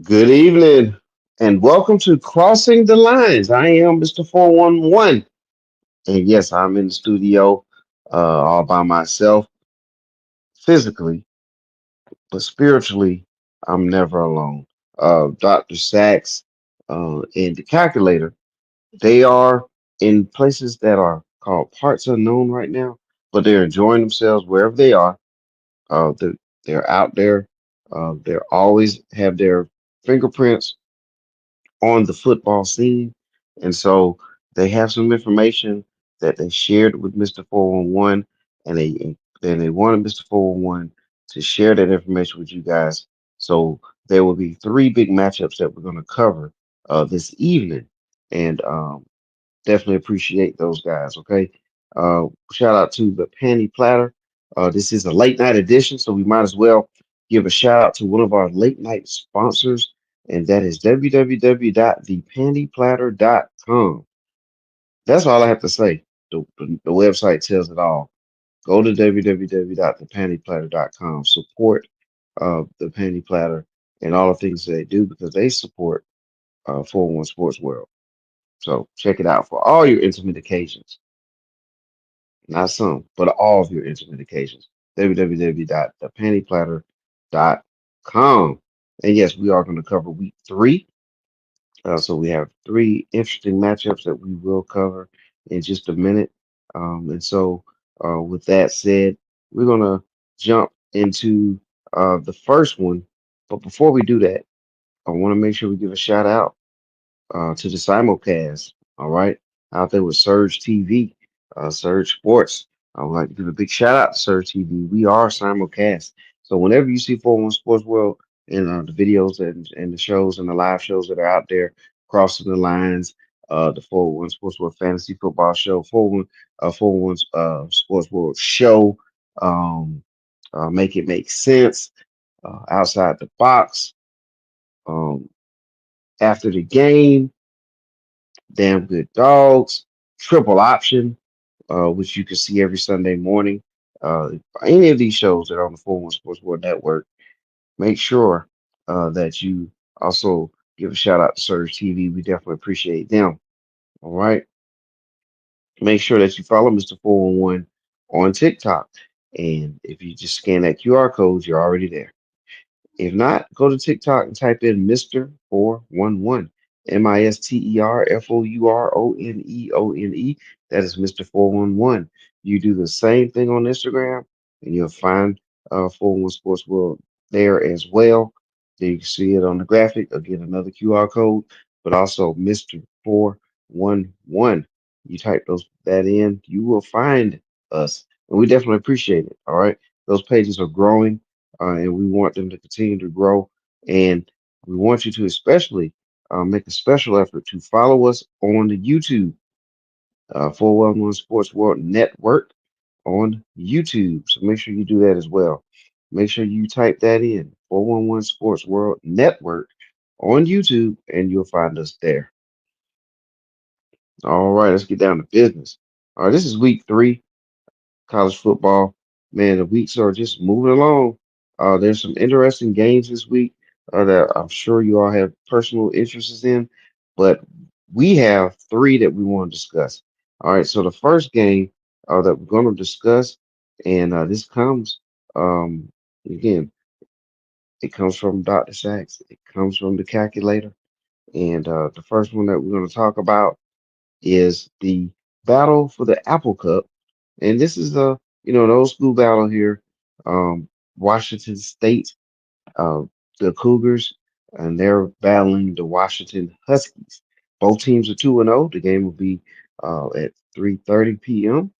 Good evening and welcome to Crossing the Lines. I am Mr. 411. And yes, I'm in the studio all by myself physically, but spiritually, I'm never alone. Dr. Sachs and the calculator, they are in places that are called parts unknown right now, but they're enjoying themselves wherever they are. They're out there. They're always have their fingerprints on the football scene. And so they have some information that they shared with Mr. 411, and they wanted Mr. 411 to share that information with you guys. So there will be three big matchups that we're going to cover this evening. And definitely appreciate those guys. Okay. Shout out to the Panty Platter. This is a late night edition, so we might as well give a shout out to one of our late night sponsors, and that is www.thepantyplatter.com. That's all I have to say. The website tells it all. Go to www.thepantyplatter.com. Support the Panty Platter and all the things that they do because they support 401 Sports World. So check it out for all your intimate occasions. Not some, but all of your intimate occasions. www.thepantyplatter.com. And yes, we are going to cover week three. So we have three interesting matchups that we will cover in just a minute. And so, with that said, we're going to jump into the first one. But before we do that, I want to make sure we give a shout out to the simulcast. All right, out there with Surge TV, Surge Sports. I would like to give a big shout out to Surge TV. We are simulcast, so whenever you see 401 Sports World and the videos and the shows and the live shows that are out there, crossing the lines, the 401 Sports World Fantasy Football Show, 401 Sports World Show, um, Make It Make Sense, Outside the Box, um, After the Game. Damn Good Dogs, Triple Option, which you can see every Sunday morning. Any of these shows that are on the 401 Sports World Network, make sure that you also give a shout out to Surge TV. We definitely appreciate them. All right. Make sure that you follow Mr. 411 on TikTok. And if you just scan that QR code, you're already there. If not, go to TikTok and type in Mr. 411. MisterFourOneone. That is Mr. 411. You do the same thing on Instagram and you'll find 401 Sports World there as well. There you can see it on the graphic. Again, another QR code, but also Mr. 411. You type that in, you will find us. And we definitely appreciate it. All right. Those pages are growing and we want them to continue to grow. And we want you to especially make a special effort to follow us on the YouTube, 411 Sports World Network on YouTube. So make sure you do that as well. Make sure you type that in, 411 Sports World Network on YouTube, and you'll find us there. All right, let's get down to business. All right, this is week three college football. Man, the weeks are just moving along. There's some interesting games this week that I'm sure you all have personal interests in, but we have three that we want to discuss. All right, so the first game that we're going to discuss, and this comes um, again, it comes from Dr. Sachs, it comes from the calculator, and the first one that we're going to talk about is the battle for the Apple Cup, and this is an old school battle here. Washington State, uh, the Cougars, and they're battling the Washington Huskies. Both teams are 2-0. The game will be at 3:30 p.m.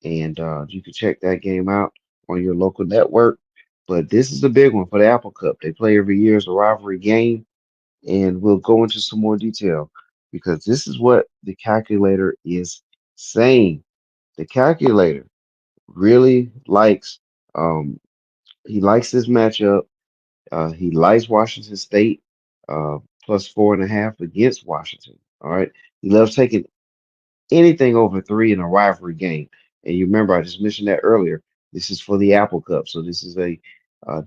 and you can check that game out on your local network. But this is a big one for the Apple Cup. They play every year as a rivalry game, and we'll go into some more detail because this is what the calculator is saying. The calculator really likes um he likes this matchup. He likes Washington State plus 4.5 against Washington. All right. He loves taking anything over three in a rivalry game. And you remember I just mentioned that earlier. This is for the Apple Cup. So this is a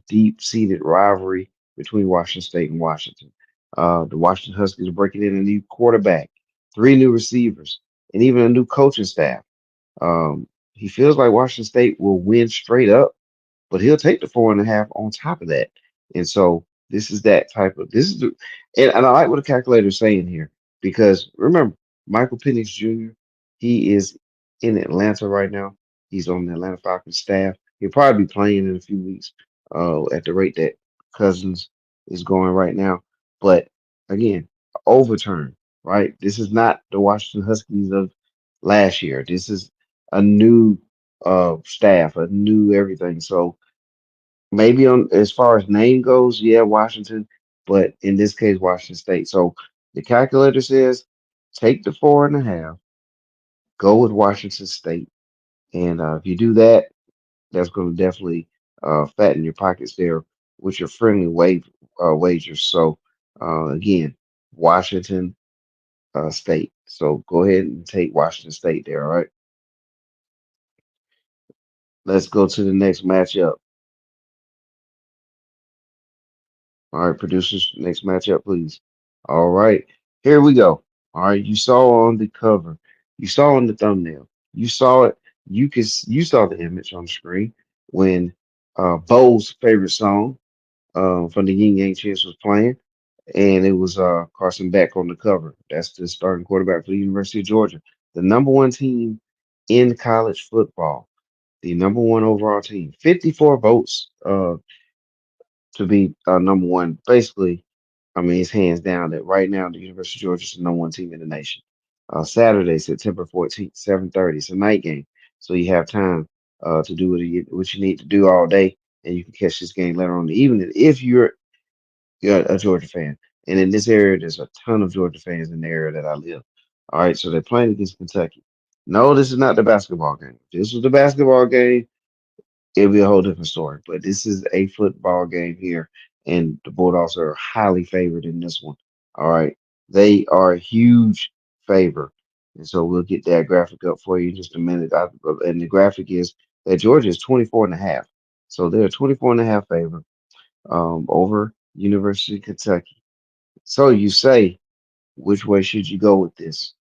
deep seated rivalry between Washington State and Washington. The Washington Huskies are breaking in a new quarterback, three new receivers, and even a new coaching staff. He feels like Washington State will win straight up, but he'll take the 4.5 on top of that. And so this is that type of this is the and I like what the calculator is saying here because remember Michael Penix Jr. He is in Atlanta right now. He's on the Atlanta Falcons staff. He'll probably be playing in a few weeks at the rate that Cousins is going right now. But again, overturn, right? This is not the Washington Huskies of last year. This is a new staff, a new everything. So maybe on as far as name goes, yeah, Washington, but in this case, Washington State. So the calculator says take the 4.5, go with Washington State, and if you do that, that's going to definitely fatten your pockets there with your friendly wagers. So again, Washington State. So go ahead and take Washington State there. All right, let's go to the next matchup. All right, producers, next matchup, please. All right, here we go. All right, you saw on the cover, you saw on the thumbnail, you saw it. You saw the image on the screen when Bo's favorite song from the Yin Yang Twins was playing, and it was Carson Beck on the cover. That's the starting quarterback for the University of Georgia, the number one team in college football, the number one overall team. 54 votes. To be number one. Basically, I mean, it's hands down that right now the University of Georgia is the number one team in the nation. Saturday, September 14th, 7:30. It's a night game, so you have time to do what you need to do all day, and you can catch this game later on in the evening if you're a Georgia fan. And in this area, there's a ton of Georgia fans in the area that I live. All right, so they're playing against Kentucky. No, this is not the basketball game. If this was the basketball game, it'll be a whole different story. But this is a football game here, and the Bulldogs are highly favored in this one. All right, they are a huge favor, and so we'll get that graphic up for you in just a minute. And the graphic is that Georgia is 24 and a half, so they're 24 and a half favor over University of Kentucky. So you say, which way should you go with this?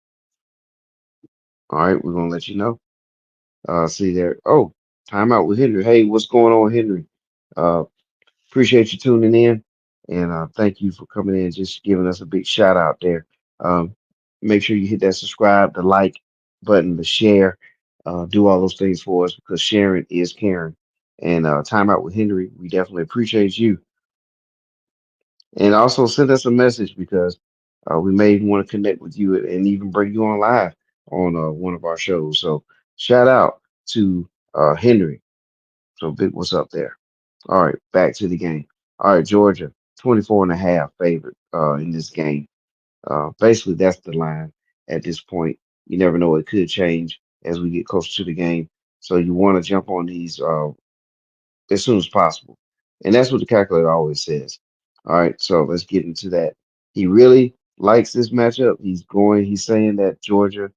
All right, we're gonna let you know. See there. Oh, timeout with Henry. Hey, what's going on, Henry? Uh, Appreciate you tuning in, and thank you for coming in, just giving us a big shout out there. Um, Make sure you hit that subscribe, the like button, the share, do all those things for us because sharing is caring. And time out with Henry, we definitely appreciate you. And also send us a message because we may even want to connect with you and even bring you on live on one of our shows. So shout out to Henry. So big what's up there. All right, back to the game. All right, Georgia, 24 and a half favorite in this game. Basically, that's the line at this point. You never know, it could change as we get closer to the game. So you want to jump on these as soon as possible. And that's what the calculator always says. All right, so let's get into that. He really likes this matchup. He's saying that Georgia,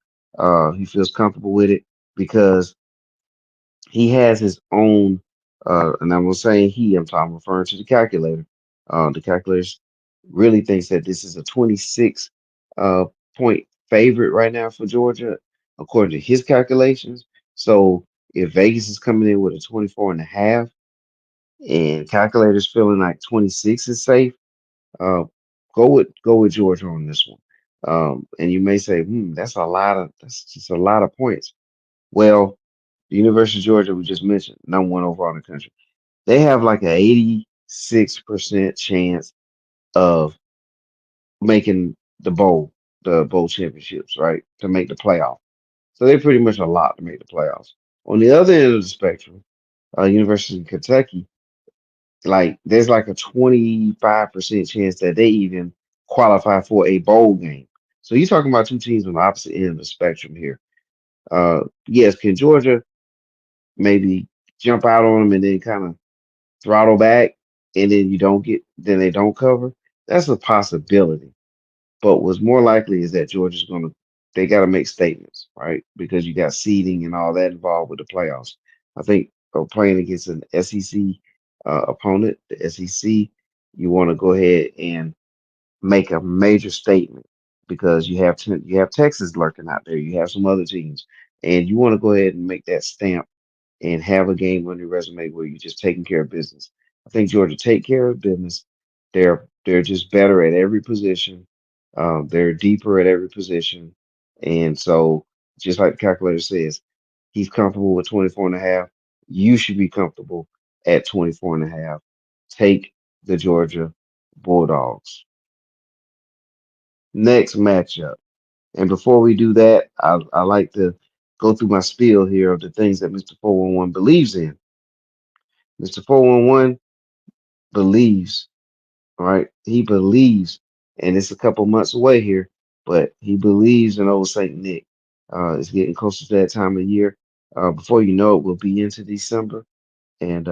he feels comfortable with it because he has his own, and I'm saying I'm referring to the calculator. The calculator really thinks that this is a 26 uh, point favorite right now for Georgia, according to his calculations. So if Vegas is coming in with a 24 and a half, and calculators feeling like 26 is safe, uh, go with Georgia on this one. And you may say, that's just a lot of points. Well, the University of Georgia, we just mentioned, number one overall in the country. They have like an 86% chance of making the bowl championships, right? To make the playoff. So they pretty much a lot to make the playoffs. On the other end of the spectrum, University of Kentucky, like there's like a 25% chance that they even qualify for a bowl game. So you're talking about two teams on the opposite end of the spectrum here. Yes, can Georgia maybe jump out on them and then kind of throttle back and then then they don't cover? That's a possibility. But what's more likely is that they got to make statements, right? Because you got seeding and all that involved with the playoffs. I think playing against an SEC opponent, the SEC, you want to go ahead and make a major statement because you have Texas lurking out there. You have some other teams, and you want to go ahead and make that stamp and have a game on your resume where you're just taking care of business. I think Georgia take care of business. They're just better at every position. They're deeper at every position, and so just like the calculator says, he's comfortable with 24 and a half. You should be comfortable at 24 and a half. Take the Georgia Bulldogs. Next matchup. And before we do that, I like to go through my spiel here of the things that Mr. 411 believes in. Mr. 411 believes, all right? He believes, and it's a couple months away here, but he believes in old Saint Nick. It's getting closer to that time of year. Before you know it, we'll be into December, and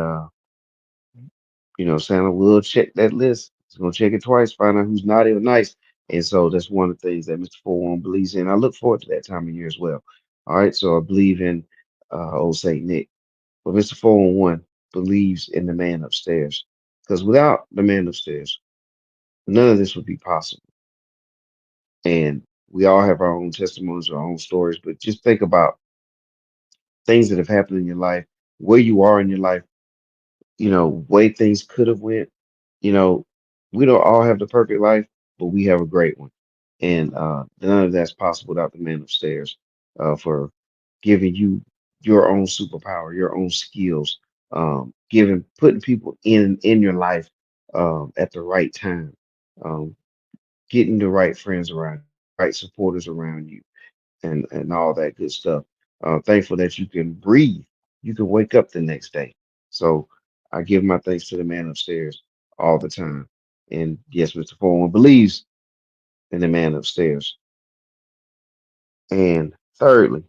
Santa will check that list. He's gonna check it twice, find out who's naughty or nice. And so that's one of the things that Mr. 411 believes in. I look forward to that time of year as well. All right, so I believe in old Saint Nick. But Mr. 411 believes in the man upstairs. Because without the man upstairs, none of this would be possible. And we all have our own testimonies, our own stories, but just think about things that have happened in your life, where you are in your life, way things could have went. You know, we don't all have the perfect life, but we have a great one. And none of that's possible without the man upstairs for giving you your own superpower, your own skills, putting people in your life at the right time, um, getting the right friends around, right supporters around you, and all that good stuff. Thankful that you can breathe, you can wake up the next day. So I give my thanks to the man upstairs all the time. And yes, Mr. Foreman believes in the man upstairs. And thirdly,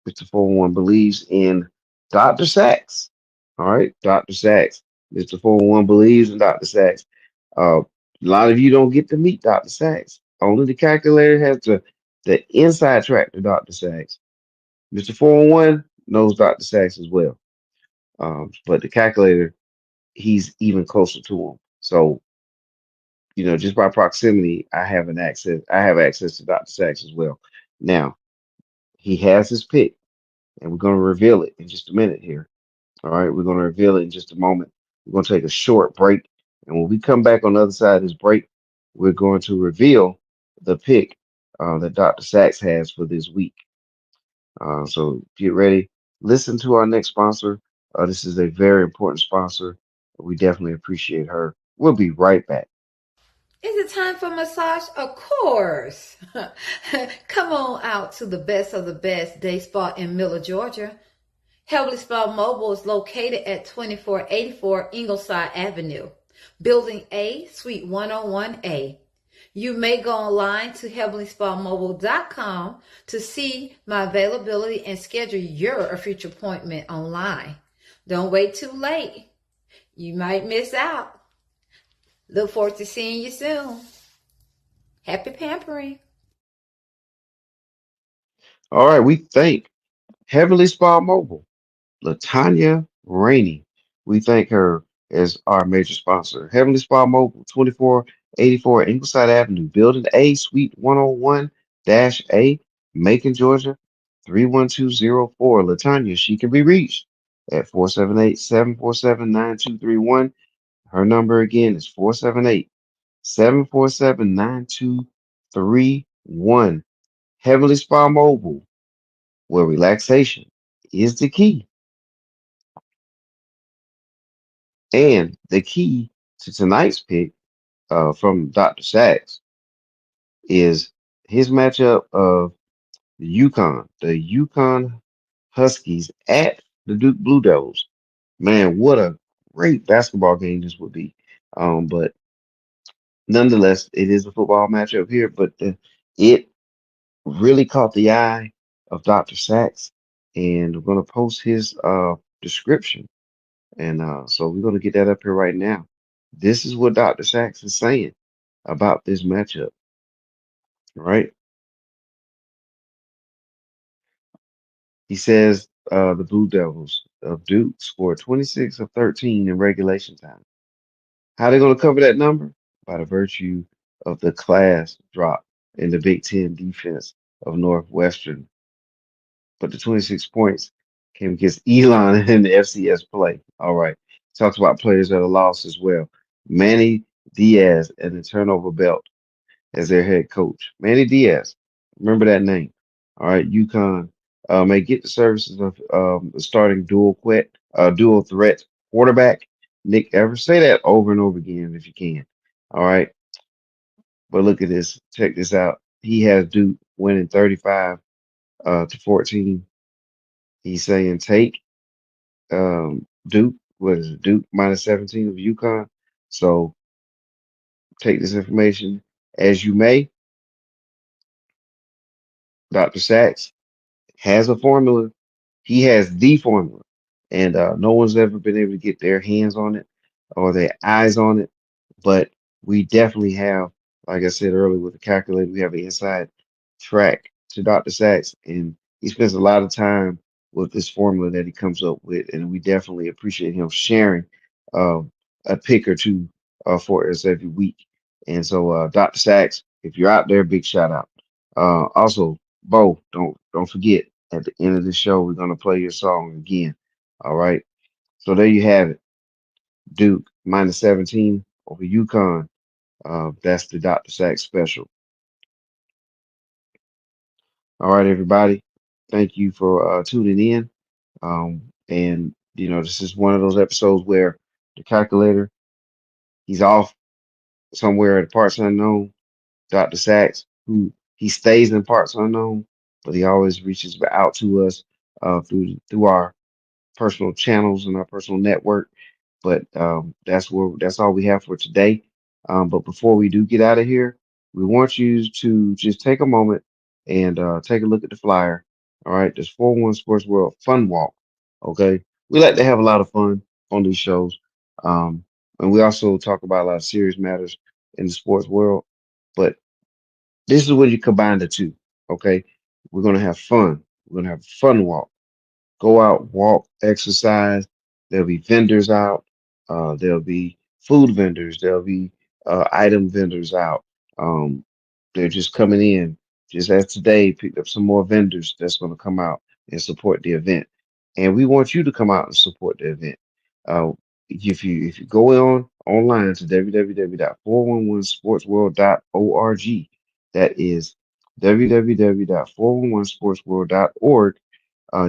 Mr. 401 believes in Dr. Sachs. All right, Dr. Sachs. Mr. 401 believes in Dr. Sachs. A lot of you don't get to meet Dr. Sachs. Only the calculator has the inside track to Dr. Sachs. Mr. 401 knows Dr. Sachs as well. But the calculator, he's even closer to him. So, just by proximity, I have access to Dr. Sachs as well. Now, he has his pick, and we're going to reveal it in just a minute here. All right, we're going to reveal it in just a moment. We're going to take a short break, and when we come back on the other side of this break, we're going to reveal the pick that Dr. Sachs has for this week. So get ready. Listen to our next sponsor. This is a very important sponsor. We definitely appreciate her. We'll be right back. Is it time for massage? Of course. Come on out to the best of the best day spa in Miller, Georgia. Heavenly Spa Mobile is located at 2484 Ingleside Avenue, Building A, Suite 101A. You may go online to heavenlyspamobile.com to see my availability and schedule your future appointment online. Don't wait too late. You might miss out. Look forward to seeing you soon. Happy pampering. All right, we thank Heavenly Spa Mobile, Latanya Rainey. We thank her as our major sponsor. Heavenly Spa Mobile, 2484 Ingleside Avenue, Building A, Suite 101 A, Macon, Georgia, 31204. Latanya, she can be reached at 478-747-9231. Her number again is 478-747-9231. Heavenly Spa Mobile, where relaxation is the key. And the key to tonight's pick from Dr. Sachs is his matchup of the Yukon Huskies at the Duke Blue Devils. Man, what a great basketball game this would be. But nonetheless, it is a football matchup here, but it really caught the eye of Dr. Sachs, and we're going to post his description. And so we're going to get that up here right now. This is what Dr. Sachs is saying about this matchup, right? He says the Blue Devils of Duke scored 26 of 13 in regulation time. How they going to cover that number? By the virtue of the class drop in the Big Ten defense of Northwestern, but the 26 points came against Elon in the FCS play. All right. Talks about players that are lost as well. Manny Diaz and the turnover belt as their head coach. Manny Diaz, remember that name. All right, UConn may get the services of the starting dual threat quarterback Nick Evers. Say that over and over again if you can. All right, but look at this. Check this out. He has Duke winning 35 to 14. He's saying take Duke. What is it? Duke minus 17 of UConn. So take this information as you may. Dr. Sachs has a formula. He has the formula, and no one's ever been able to get their hands on it or their eyes on it. But we definitely have, like I said earlier, with the calculator, we have an inside track to Dr. Sachs, and he spends a lot of time with this formula that he comes up with, and we definitely appreciate him sharing um, a pick or two for us every week. And so, Dr. Sachs, if you're out there, big shout out. Also, Bo, don't forget at the end of the show, we're gonna play your song again. All right. So there you have it. Duke minus 17 over UConn. That's the Dr. Sack special. All right, everybody. Thank you for tuning in. And this is one of those episodes where the calculator, he's off somewhere at parts unknown. Dr. Sachs, who he stays in parts unknown, but he always reaches out to us through our personal channels and our personal network. But that's all we have for today. But before we do get out of here, we want you to just take a moment and take a look at the flyer. All right, this 4-1 Sports World Fun Walk. Okay, we like to have a lot of fun on these shows, and we also talk about a lot of serious matters in the sports world. But this is where you combine the two. Okay, we're gonna have fun. We're gonna have a fun walk. Go out, walk, exercise. There'll be vendors out. There'll be food vendors. There'll be item vendors out. Um, they're just coming in. Just as today, picked up some more vendors that's going to come out and support the event. And we want you to come out and support the event. Uh, if you go online to www.411sportsworld.org, that is www.411sportsworld.org,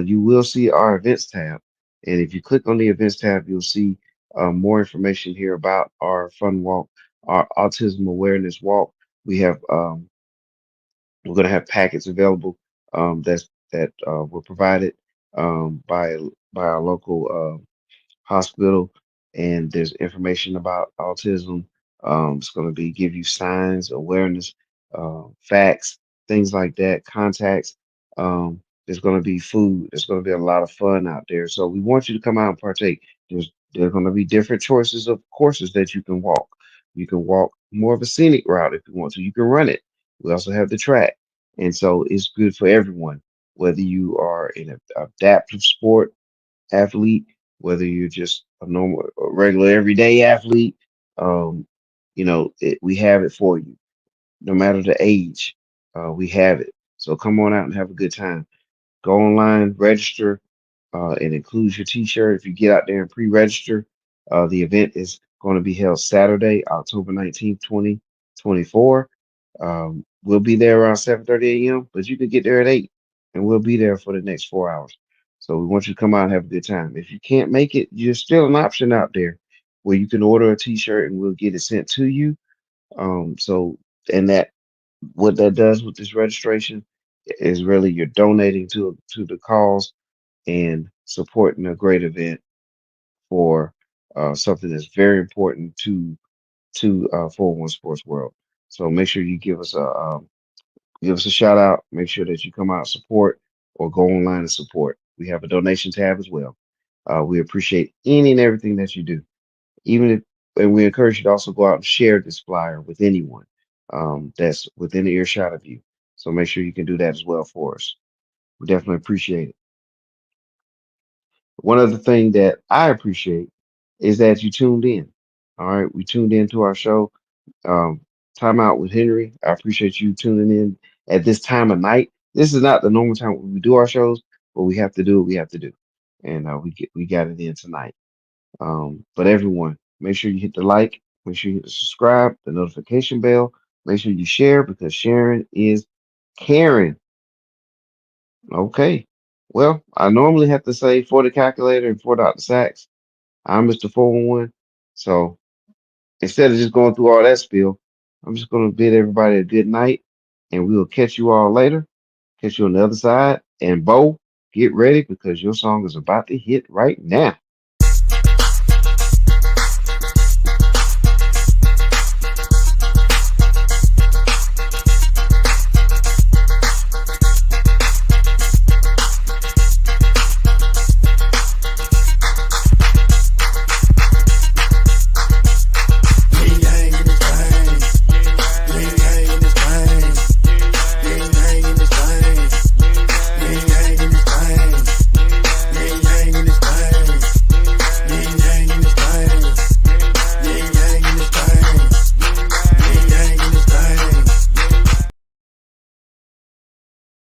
you will see our events tab. And if you click on the events tab, you'll see more information here about our fun walk, our autism awareness walk. We have we're going to have packets available that were provided by our local hospital, and there's information about autism. It's going to be give you signs, awareness, facts, things like that, contacts. There's going to be food. There's going to be a lot of fun out there. So we want you to come out and partake. There's going to be different choices of courses that you can walk. You can walk more of a scenic route if you want to. You can run it. We also have the track, and so it's good for everyone, whether you are in an adaptive sport athlete, whether you're just a normal, a regular, everyday athlete. Um, we have it for you. No matter the age, we have it. So come on out and have a good time. Go online, register. It includes your T-shirt. If you get out there and pre-register, the event is going to be held Saturday, October 19th, 2024. We'll be there around 7:30 a.m., but you can get there at 8, and we'll be there for the next 4 hours. So we want you to come out and have a good time. If you can't make it, there's still an option out there where you can order a T-shirt and we'll get it sent to you. So and that what that does with this registration is really you're donating to the cause and supporting a great event for something that's very important to 401 Sports World. So make sure you give us a shout out. Make sure that you come out and support or go online and support. We have a donation tab as well. We appreciate any and everything that you do. Even if, and we encourage you to also go out and share this flyer with anyone that's within the earshot of you. So make sure you can do that as well for us. We definitely appreciate it. One other thing that I appreciate is that you tuned in. All right, we tuned into our show. Um, Time Out with Henry. I appreciate you tuning in at this time of night. This is not the normal time when we do our shows, but we have to do what we have to do, and we got it in tonight. But everyone, make sure you hit the like, make sure you hit the subscribe, the notification bell. Make sure you share because sharing is caring. Okay. Well, I normally have to say for the calculator and for Dr. Sachs, I'm Mr. 411. So instead of just going through all that spiel, I'm just going to bid everybody a good night and we will catch you all later. Catch you on the other side. And Bo, get ready because your song is about to hit right now.